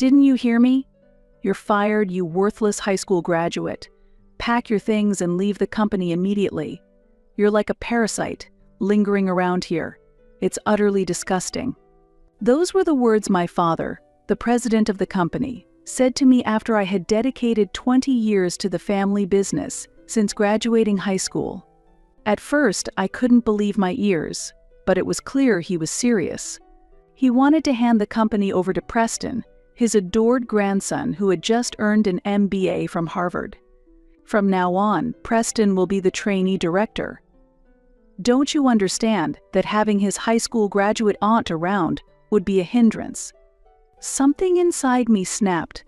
Didn't you hear me? You're fired, you worthless high school graduate. Pack your things and leave the company immediately. You're like a parasite, lingering around here. It's utterly disgusting." Those were the words my father, the president of the company, said to me after I had dedicated 20 years to the family business since graduating high school. At first, I couldn't believe my ears, but it was clear he was serious. He wanted to hand the company over to Preston, his adored grandson who had just earned an MBA from Harvard. From now on, Preston will be the trainee director. Don't you understand that having his high school graduate aunt around would be a hindrance? Something inside me snapped.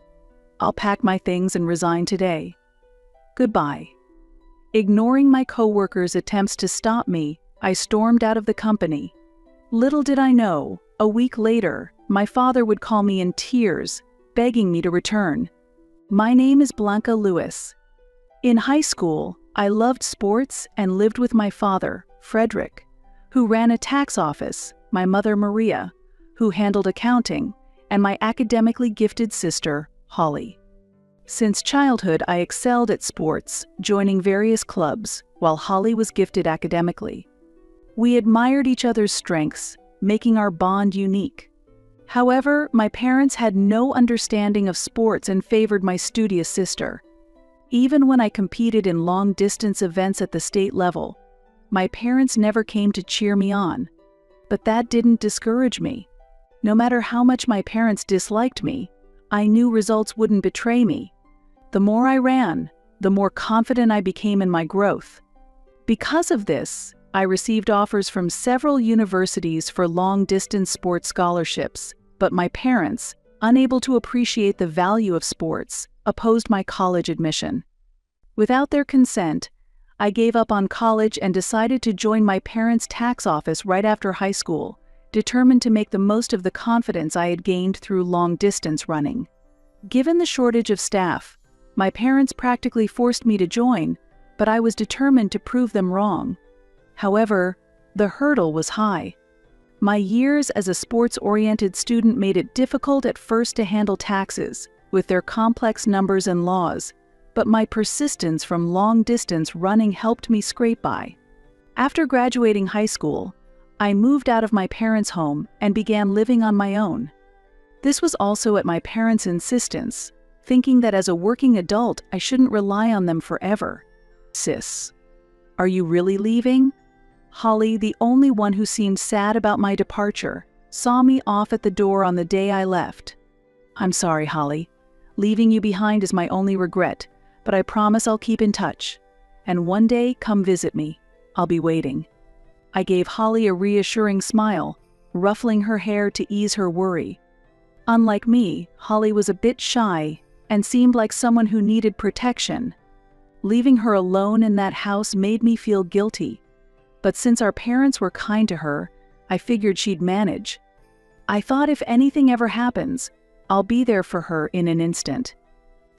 I'll pack my things and resign today. Goodbye. Ignoring my coworkers' attempts to stop me, I stormed out of the company. Little did I know, a week later, my father would call me in tears, begging me to return. My name is Blanca Lewis. In high school, I loved sports and lived with my father, Frederick, who ran a tax office, my mother, Maria, who handled accounting, and my academically gifted sister, Holly. Since childhood, I excelled at sports, joining various clubs, while Holly was gifted academically. We admired each other's strengths, making our bond unique. However, my parents had no understanding of sports and favored my studious sister. Even when I competed in long-distance events at the state level, my parents never came to cheer me on. But that didn't discourage me. No matter how much my parents disliked me, I knew results wouldn't betray me. The more I ran, the more confident I became in my growth. Because of this, I received offers from several universities for long-distance sports scholarships, but my parents, unable to appreciate the value of sports, opposed my college admission. Without their consent, I gave up on college and decided to join my parents' tax office right after high school, determined to make the most of the confidence I had gained through long-distance running. Given the shortage of staff, my parents practically forced me to join, but I was determined to prove them wrong. However, the hurdle was high. My years as a sports-oriented student made it difficult at first to handle taxes, with their complex numbers and laws, but my persistence from long-distance running helped me scrape by. After graduating high school, I moved out of my parents' home and began living on my own. This was also at my parents' insistence, thinking that as a working adult I shouldn't rely on them forever. "Sis, are you really leaving?" Holly, the only one who seemed sad about my departure, saw me off at the door on the day I left. "I'm sorry, Holly. Leaving you behind is my only regret, but I promise I'll keep in touch. And one day, come visit me. I'll be waiting." I gave Holly a reassuring smile, ruffling her hair to ease her worry. Unlike me, Holly was a bit shy and seemed like someone who needed protection. Leaving her alone in that house made me feel guilty. But since our parents were kind to her, I figured she'd manage. I thought if anything ever happens, I'll be there for her in an instant.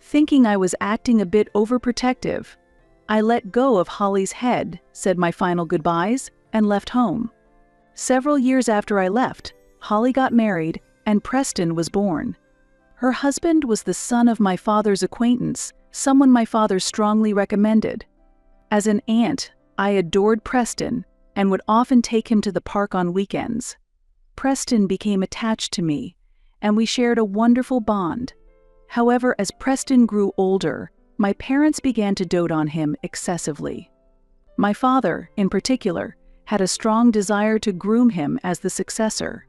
Thinking I was acting a bit overprotective, I let go of Holly's head, said my final goodbyes, and left home. Several years after I left, Holly got married and Preston was born. Her husband was the son of my father's acquaintance, someone my father strongly recommended. As an aunt, I adored Preston and would often take him to the park on weekends. Preston became attached to me, and we shared a wonderful bond. However, as Preston grew older, my parents began to dote on him excessively. My father, in particular, had a strong desire to groom him as the successor.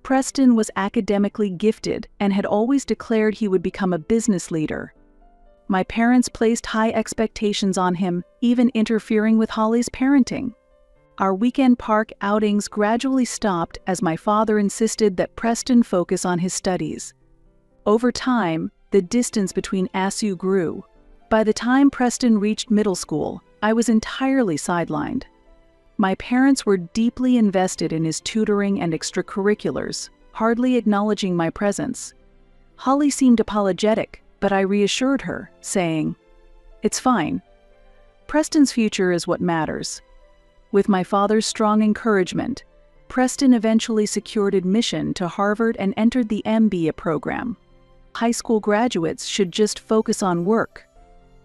Preston was academically gifted and had always declared he would become a business leader. My parents placed high expectations on him, even interfering with Holly's parenting. Our weekend park outings gradually stopped as my father insisted that Preston focus on his studies. Over time, the distance between us grew. By the time Preston reached middle school, I was entirely sidelined. My parents were deeply invested in his tutoring and extracurriculars, hardly acknowledging my presence. Holly seemed apologetic, but I reassured her, saying, "It's fine. Preston's future is what matters." With my father's strong encouragement, Preston eventually secured admission to Harvard and entered the MBA program. high school graduates should just focus on work.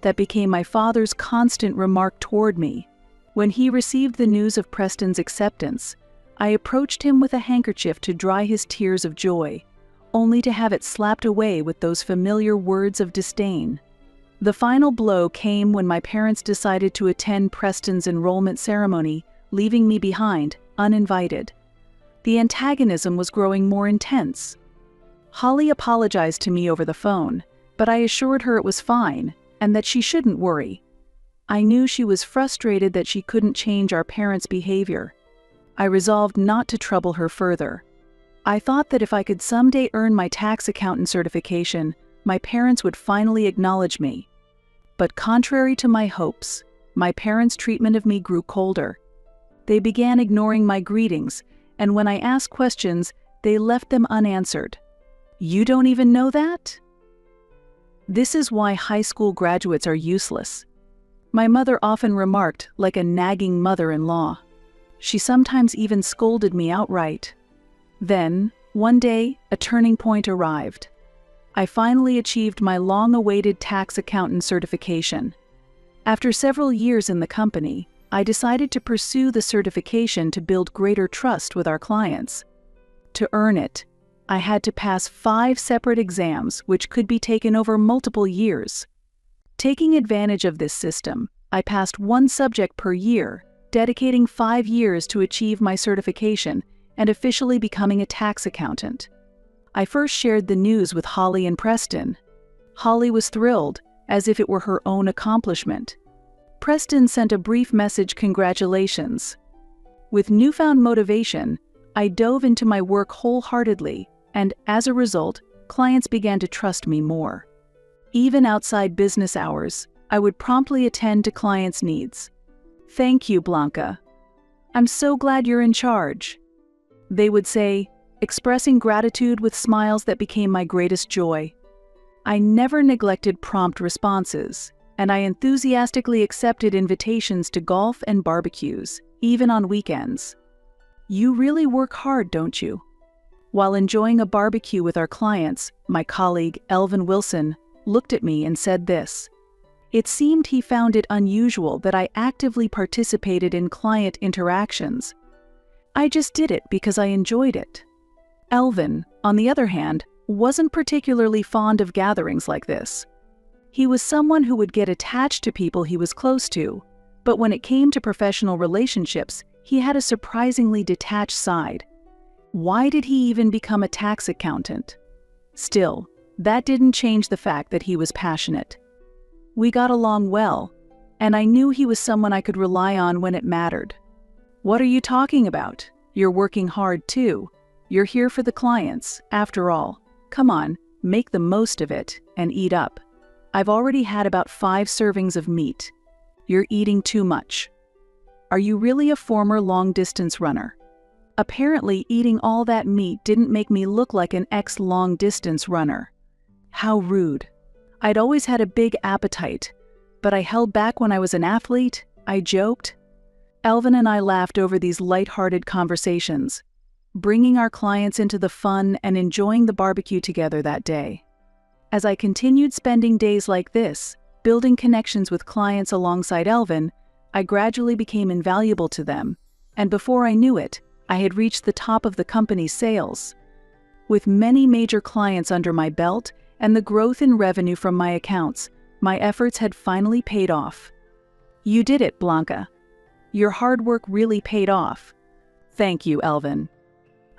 That became my father's constant remark toward me. When he received the news of Preston's acceptance, I approached him with a handkerchief to dry his tears of joy, only to have it slapped away with those familiar words of disdain. The final blow came when my parents decided to attend Preston's enrollment ceremony, leaving me behind, uninvited. The antagonism was growing more intense. Holly apologized to me over the phone, but I assured her it was fine and that she shouldn't worry. I knew she was frustrated that she couldn't change our parents' behavior. I resolved not to trouble her further. I thought that if I could someday earn my tax accountant certification, my parents would finally acknowledge me. But contrary to my hopes, my parents' treatment of me grew colder. They began ignoring my greetings, and when I asked questions, they left them unanswered. "You don't even know that?" This is why high school graduates are useless. My mother often remarked, like a nagging mother-in-law. She sometimes even scolded me outright. Then, one day, a turning point arrived. I finally achieved my long-awaited tax accountant certification. After several years in the company, I decided to pursue the certification to build greater trust with our clients. To earn it, I had to pass 5 separate exams which could be taken over multiple years. Taking advantage of this system, I passed 1 subject per year, dedicating 5 years to achieve my certification and officially becoming a tax accountant. I first shared the news with Holly and Preston. Holly was thrilled, as if it were her own accomplishment. Preston sent a brief message, "Congratulations." With newfound motivation, I dove into my work wholeheartedly, and as a result, clients began to trust me more. Even outside business hours, I would promptly attend to clients' needs. "Thank you, Blanca. I'm so glad you're in charge," they would say, expressing gratitude with smiles that became my greatest joy. I never neglected prompt responses, and I enthusiastically accepted invitations to golf and barbecues, even on weekends. "You really work hard, don't you?" While enjoying a barbecue with our clients, my colleague, Elvin Wilson, looked at me and said this. It seemed he found it unusual that I actively participated in client interactions. I just did it because I enjoyed it. Elvin, on the other hand, wasn't particularly fond of gatherings like this. He was someone who would get attached to people he was close to, but when it came to professional relationships, he had a surprisingly detached side. Why did he even become a tax accountant? Still, that didn't change the fact that he was passionate. We got along well, and I knew he was someone I could rely on when it mattered. "What are you talking about? You're working hard too. You're here for the clients, after all. Come on, make the most of it and eat up. I've already had about 5 servings of meat. You're eating too much." Are you really a former long-distance runner? Apparently, eating all that meat didn't make me look like an ex-long-distance runner. How rude. I'd always had a big appetite, but I held back when I was an athlete, I joked. Elvin and I laughed over these light-hearted conversations, bringing our clients into the fun and enjoying the barbecue together that day. As I continued spending days like this, building connections with clients alongside Elvin, I gradually became invaluable to them, and before I knew it, I had reached the top of the company's sales. With many major clients under my belt and the growth in revenue from my accounts, my efforts had finally paid off. You did it, Blanca. Your hard work really paid off. Thank you, Elvin.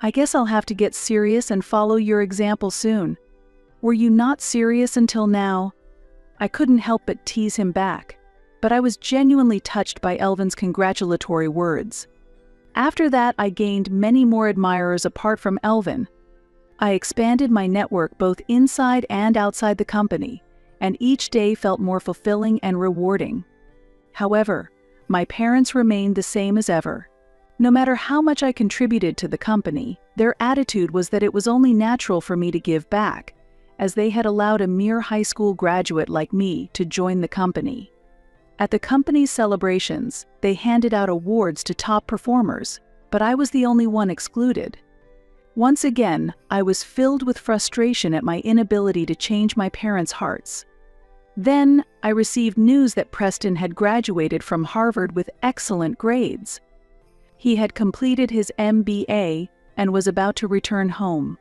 I guess I'll have to get serious and follow your example soon. Were you not serious until now? I couldn't help but tease him back, but I was genuinely touched by Elvin's congratulatory words. After that, I gained many more admirers apart from Elvin. I expanded my network both inside and outside the company, and each day felt more fulfilling and rewarding. However, my parents remained the same as ever. No matter how much I contributed to the company, their attitude was that it was only natural for me to give back, as they had allowed a mere high school graduate like me to join the company. At the company's celebrations, they handed out awards to top performers, but I was the only one excluded. Once again, I was filled with frustration at my inability to change my parents' hearts. Then, I received news that Preston had graduated from Harvard with excellent grades. He had completed his MBA and was about to return home.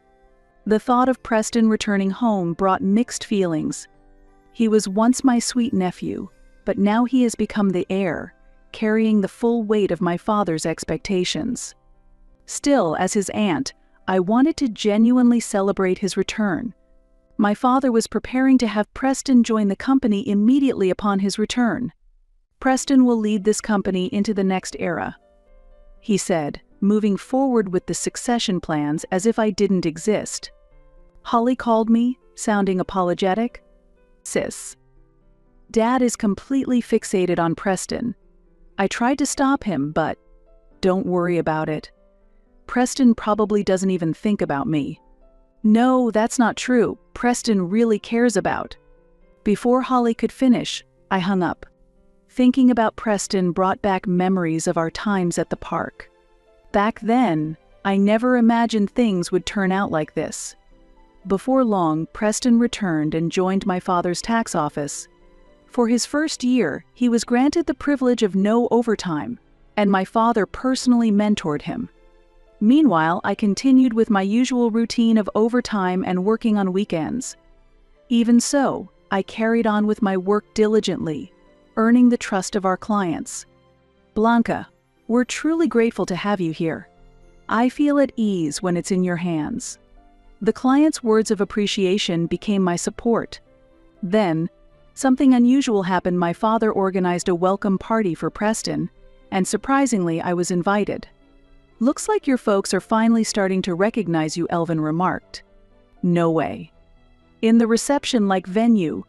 The thought of Preston returning home brought mixed feelings. He was once my sweet nephew, but now he has become the heir, carrying the full weight of my father's expectations. Still, as his aunt, I wanted to genuinely celebrate his return. My father was preparing to have Preston join the company immediately upon his return. "Preston will lead this company into the next era," he said, moving forward with the succession plans as if I didn't exist. Holly called me, sounding apologetic. "Sis, Dad is completely fixated on Preston. I tried to stop him, but don't worry about it. Preston probably doesn't even think about me." "No, that's not true. Preston really cares about." Before Holly could finish, I hung up. Thinking about Preston brought back memories of our times at the park. Back then, I never imagined things would turn out like this. Before long, Preston returned and joined my father's tax office. For his first year, he was granted the privilege of no overtime, and my father personally mentored him. Meanwhile, I continued with my usual routine of overtime and working on weekends. Even so, I carried on with my work diligently, earning the trust of our clients. "Blanca, we're truly grateful to have you here. I feel at ease when it's in your hands." The clients' words of appreciation became my support. Then, something unusual happened. My father organized a welcome party for Preston, and surprisingly, I was invited. "Looks like your folks are finally starting to recognize you," Elvin remarked. No way. In the reception-like venue,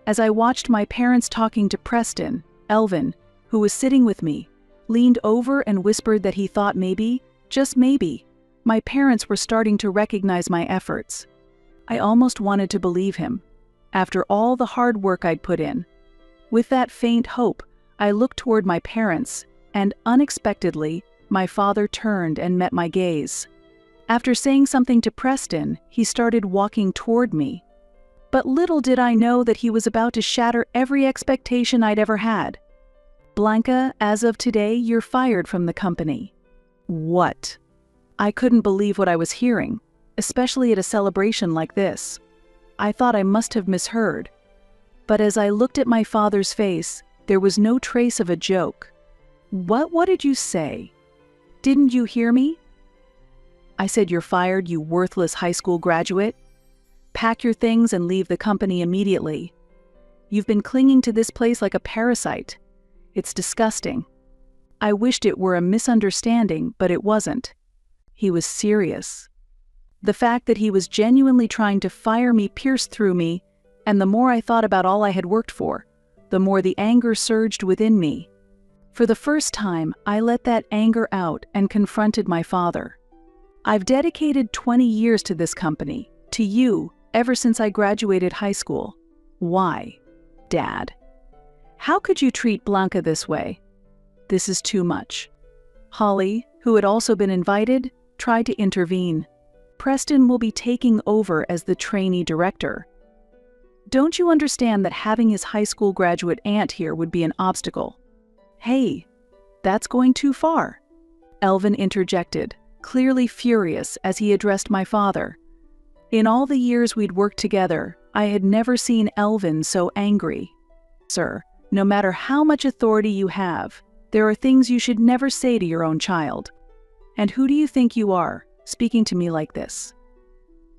as I watched my parents talking to Preston, Elvin, who was sitting with me, leaned over and whispered that he thought maybe, just maybe, my parents were starting to recognize my efforts. I almost wanted to believe him, after all the hard work I'd put in. With that faint hope, I looked toward my parents, and unexpectedly, my father turned and met my gaze. After saying something to Preston, he started walking toward me. But little did I know that he was about to shatter every expectation I'd ever had. "Blanca, as of today, you're fired from the company." What? I couldn't believe what I was hearing, especially at a celebration like this. I thought I must have misheard. But as I looked at my father's face, there was no trace of a joke. What did you say? Didn't you hear me?" "I said you're fired, you worthless high school graduate. Pack your things and leave the company immediately. You've been clinging to this place like a parasite. It's disgusting." I wished it were a misunderstanding, but it wasn't. He was serious. The fact that he was genuinely trying to fire me pierced through me, and the more I thought about all I had worked for, the more the anger surged within me. For the first time, I let that anger out and confronted my father. "I've dedicated 20 years to this company, to you, ever since I graduated high school. Why, Dad? How could you treat Blanca this way? This is too much." Holly, who had also been invited, tried to intervene. "Preston will be taking over as the trainee director. Don't you understand that having his high school graduate aunt here would be an obstacle?" "Hey, that's going too far," Elvin interjected, clearly furious as he addressed my father. In all the years we'd worked together, I had never seen Elvin so angry. "Sir, no matter how much authority you have, there are things you should never say to your own child. And who do you think you are, speaking to me like this?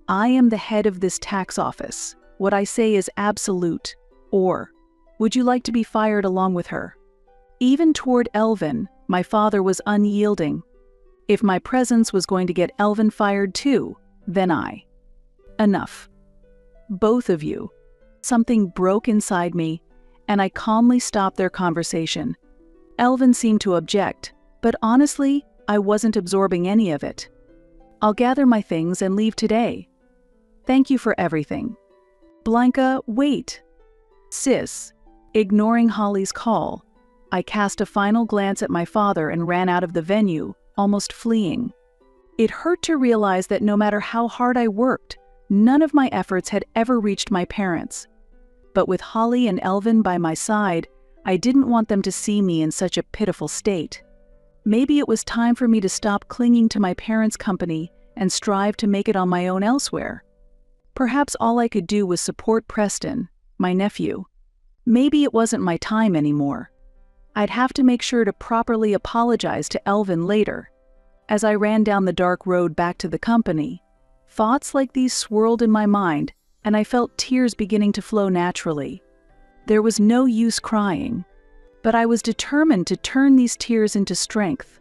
I am the head of this tax office. What I say is absolute. Or, would you like to be fired along with her?" Even toward Elvin, my father was unyielding. If my presence was going to get Elvin fired too, then Enough. Both of you. Something broke inside me, and I calmly stopped their conversation. Elvin seemed to object, but honestly, I wasn't absorbing any of it. "I'll gather my things and leave today. Thank you for everything." "Blanca, wait." "Sis." Ignoring Holly's call, I cast a final glance at my father and ran out of the venue, almost fleeing. It hurt to realize that no matter how hard I worked, none of my efforts had ever reached my parents. But with Holly and Elvin by my side, I didn't want them to see me in such a pitiful state. Maybe it was time for me to stop clinging to my parents' company and strive to make it on my own elsewhere. Perhaps all I could do was support Preston, my nephew. Maybe it wasn't my time anymore. I'd have to make sure to properly apologize to Elvin later. As I ran down the dark road back to the company, thoughts like these swirled in my mind, and I felt tears beginning to flow naturally. There was no use crying, but I was determined to turn these tears into strength.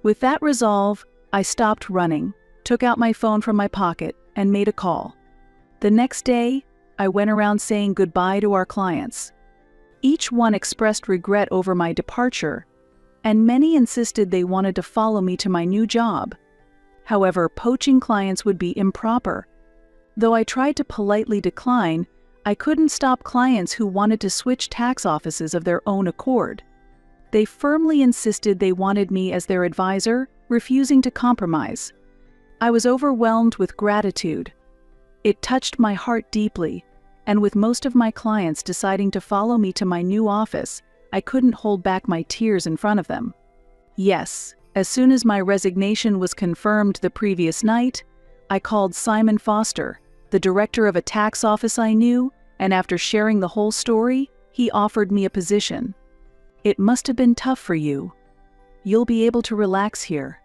With that resolve, I stopped running, took out my phone from my pocket, and made a call. The next day, I went around saying goodbye to our clients. Each one expressed regret over my departure, and many insisted they wanted to follow me to my new job. However, poaching clients would be improper. Though I tried to politely decline, I couldn't stop clients who wanted to switch tax offices of their own accord. They firmly insisted they wanted me as their advisor, refusing to compromise. I was overwhelmed with gratitude. It touched my heart deeply, and with most of my clients deciding to follow me to my new office, I couldn't hold back my tears in front of them. Yes, as soon as my resignation was confirmed the previous night, I called Simon Foster, the director of a tax office I knew, and after sharing the whole story, he offered me a position. "It must have been tough for you. You'll be able to relax here.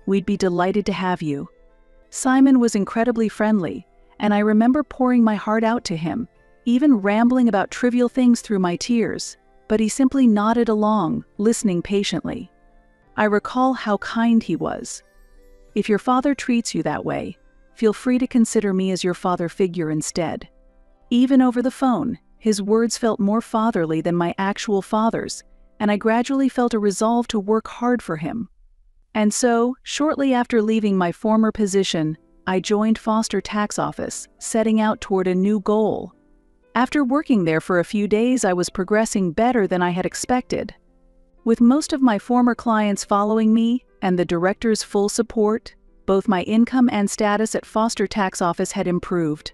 We'd be delighted to have you." Simon was incredibly friendly, and I remember pouring my heart out to him, even rambling about trivial things through my tears, but he simply nodded along, listening patiently. I recall how kind he was. "If your father treats you that way, feel free to consider me as your father figure instead." Even over the phone, his words felt more fatherly than my actual father's, and I gradually felt a resolve to work hard for him. And so, shortly after leaving my former position, I joined Foster Tax Office, setting out toward a new goal. After working there for a few days, I was progressing better than I had expected. With most of my former clients following me and the director's full support, both my income and status at Foster Tax Office had improved.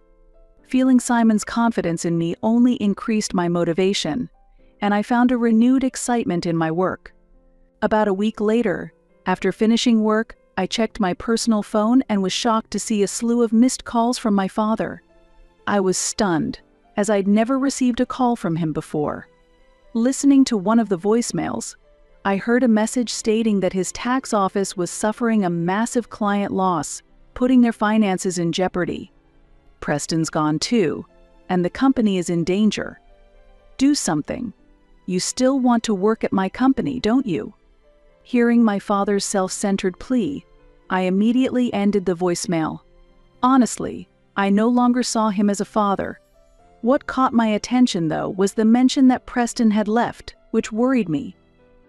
Feeling Simon's confidence in me only increased my motivation, and I found a renewed excitement in my work. About a week later, after finishing work, I checked my personal phone and was shocked to see a slew of missed calls from my father. I was stunned, as I'd never received a call from him before. Listening to one of the voicemails, I heard a message stating that his tax office was suffering a massive client loss, putting their finances in jeopardy. "Preston's gone too, and the company is in danger. Do something. You still want to work at my company, don't you?" Hearing my father's self-centered plea, I immediately ended the voicemail. Honestly, I no longer saw him as a father. What caught my attention, though, was the mention that Preston had left, which worried me.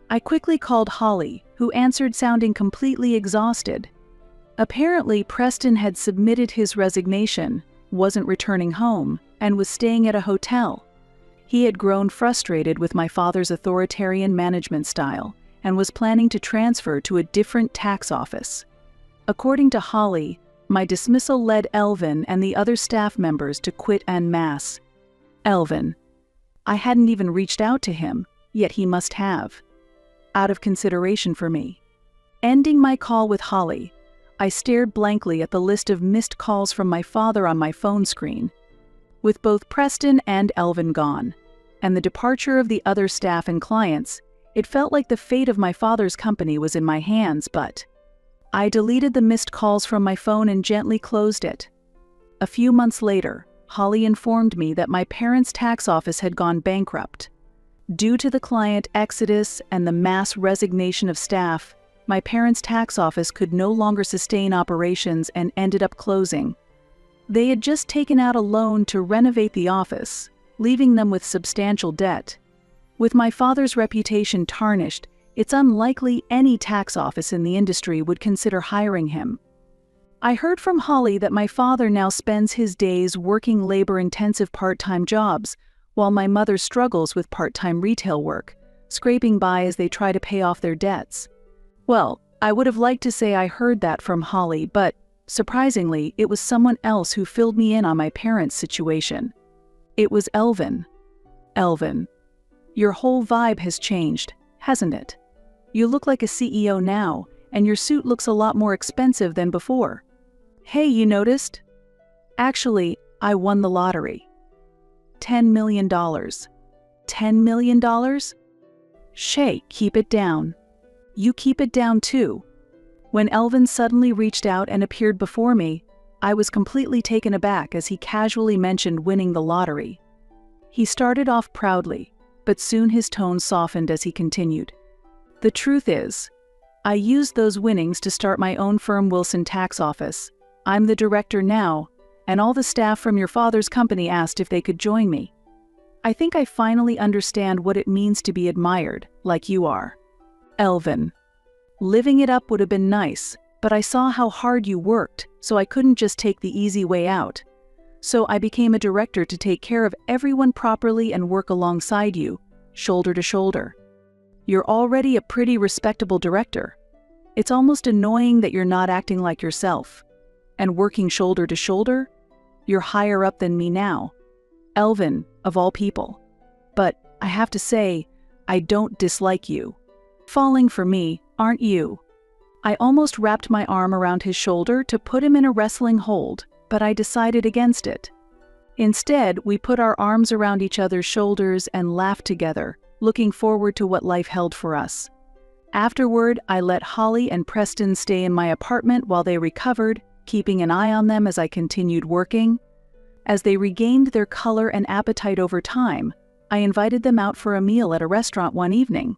I quickly called Holly, who answered sounding completely exhausted. Apparently, Preston had submitted his resignation, wasn't returning home, and was staying at a hotel. He had grown frustrated with my father's authoritarian management style and was planning to transfer to a different tax office. According to Holly, my dismissal led Elvin and the other staff members to quit en masse. Elvin. I hadn't even reached out to him, yet he must have. Out of consideration for me. Ending my call with Holly, I stared blankly at the list of missed calls from my father on my phone screen. With both Preston and Elvin gone, and the departure of the other staff and clients, it felt like the fate of my father's company was in my hands, but I deleted the missed calls from my phone and gently closed it. A few months later, Holly informed me that my parents' tax office had gone bankrupt. Due to the client exodus and the mass resignation of staff, my parents' tax office could no longer sustain operations and ended up closing. They had just taken out a loan to renovate the office, leaving them with substantial debt. With my father's reputation tarnished, it's unlikely any tax office in the industry would consider hiring him. I heard from Holly that my father now spends his days working labor-intensive part-time jobs, while my mother struggles with part-time retail work, scraping by as they try to pay off their debts. Well, I would have liked to say I heard that from Holly, but surprisingly, it was someone else who filled me in on my parents' situation. It was Elvin. Elvin, your whole vibe has changed, hasn't it? You look like a CEO now, and your suit looks a lot more expensive than before. Hey, you noticed? Actually, I won the lottery. $10 million. $10 million? Shay, keep it down. You keep it down too. When Elvin suddenly reached out and appeared before me, I was completely taken aback as he casually mentioned winning the lottery. He started off proudly, but soon his tone softened as he continued. The truth is, I used those winnings to start my own firm, Wilson Tax Office. I'm the director now, and all the staff from your father's company asked if they could join me. I think I finally understand what it means to be admired, like you are. Elvin. Living it up would have been nice, but I saw how hard you worked, so I couldn't just take the easy way out. So I became a director to take care of everyone properly and work alongside you, shoulder to shoulder. You're already a pretty respectable director. It's almost annoying that you're not acting like yourself. And working shoulder to shoulder? You're higher up than me now. Elvin, of all people. But I have to say, I don't dislike you. Falling for me, aren't you? I almost wrapped my arm around his shoulder to put him in a wrestling hold, but I decided against it. Instead, we put our arms around each other's shoulders and laughed together, looking forward to what life held for us. Afterward, I let Holly and Preston stay in my apartment while they recovered, keeping an eye on them as I continued working. As they regained their color and appetite over time, I invited them out for a meal at a restaurant one evening.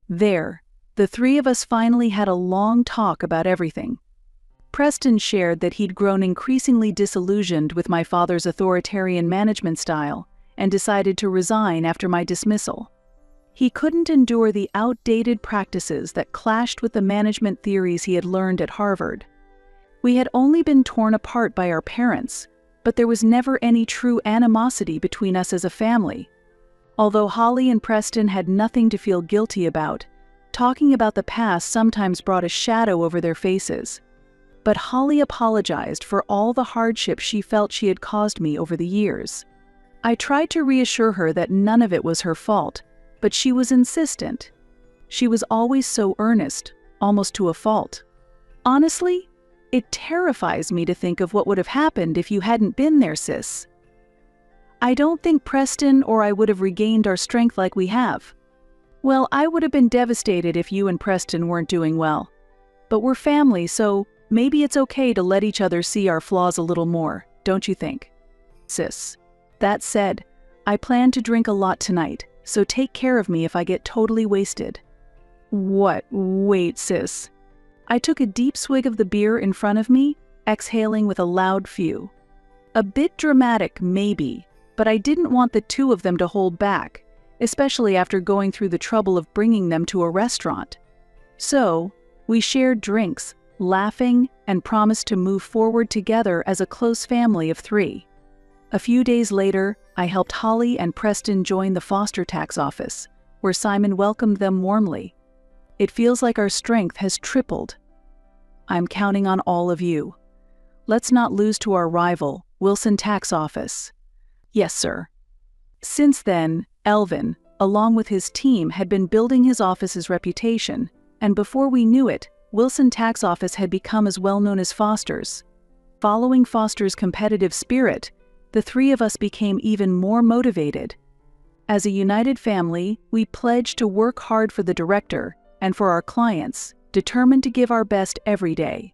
There, the three of us finally had a long talk about everything. Preston shared that he'd grown increasingly disillusioned with my father's authoritarian management style and decided to resign after my dismissal. He couldn't endure the outdated practices that clashed with the management theories he had learned at Harvard. We had only been torn apart by our parents, but there was never any true animosity between us as a family. Although Holly and Preston had nothing to feel guilty about, talking about the past sometimes brought a shadow over their faces. But Holly apologized for all the hardship she felt she had caused me over the years. I tried to reassure her that none of it was her fault, but she was insistent. She was always so earnest, almost to a fault. Honestly, it terrifies me to think of what would have happened if you hadn't been there, sis. I don't think Preston or I would have regained our strength like we have. Well, I would have been devastated if you and Preston weren't doing well. But we're family, so maybe it's okay to let each other see our flaws a little more, don't you think? Sis. That said, I plan to drink a lot tonight, so take care of me if I get totally wasted. What? Wait, sis. I took a deep swig of the beer in front of me, exhaling with a loud phew. A bit dramatic, maybe, but I didn't want the two of them to hold back, especially after going through the trouble of bringing them to a restaurant. So, we shared drinks, laughing, and promised to move forward together as a close family of three. A few days later, I helped Holly and Preston join the foster tax office, where Simon welcomed them warmly. It feels like our strength has tripled. I'm counting on all of you. Let's not lose to our rival, Wilson Tax Office. Yes, sir. Since then, Elvin, along with his team, had been building his office's reputation, and before we knew it, Wilson Tax Office had become as well known as Foster's. Following Foster's competitive spirit, the three of us became even more motivated. As a united family, we pledged to work hard for the director and for our clients, determined to give our best every day.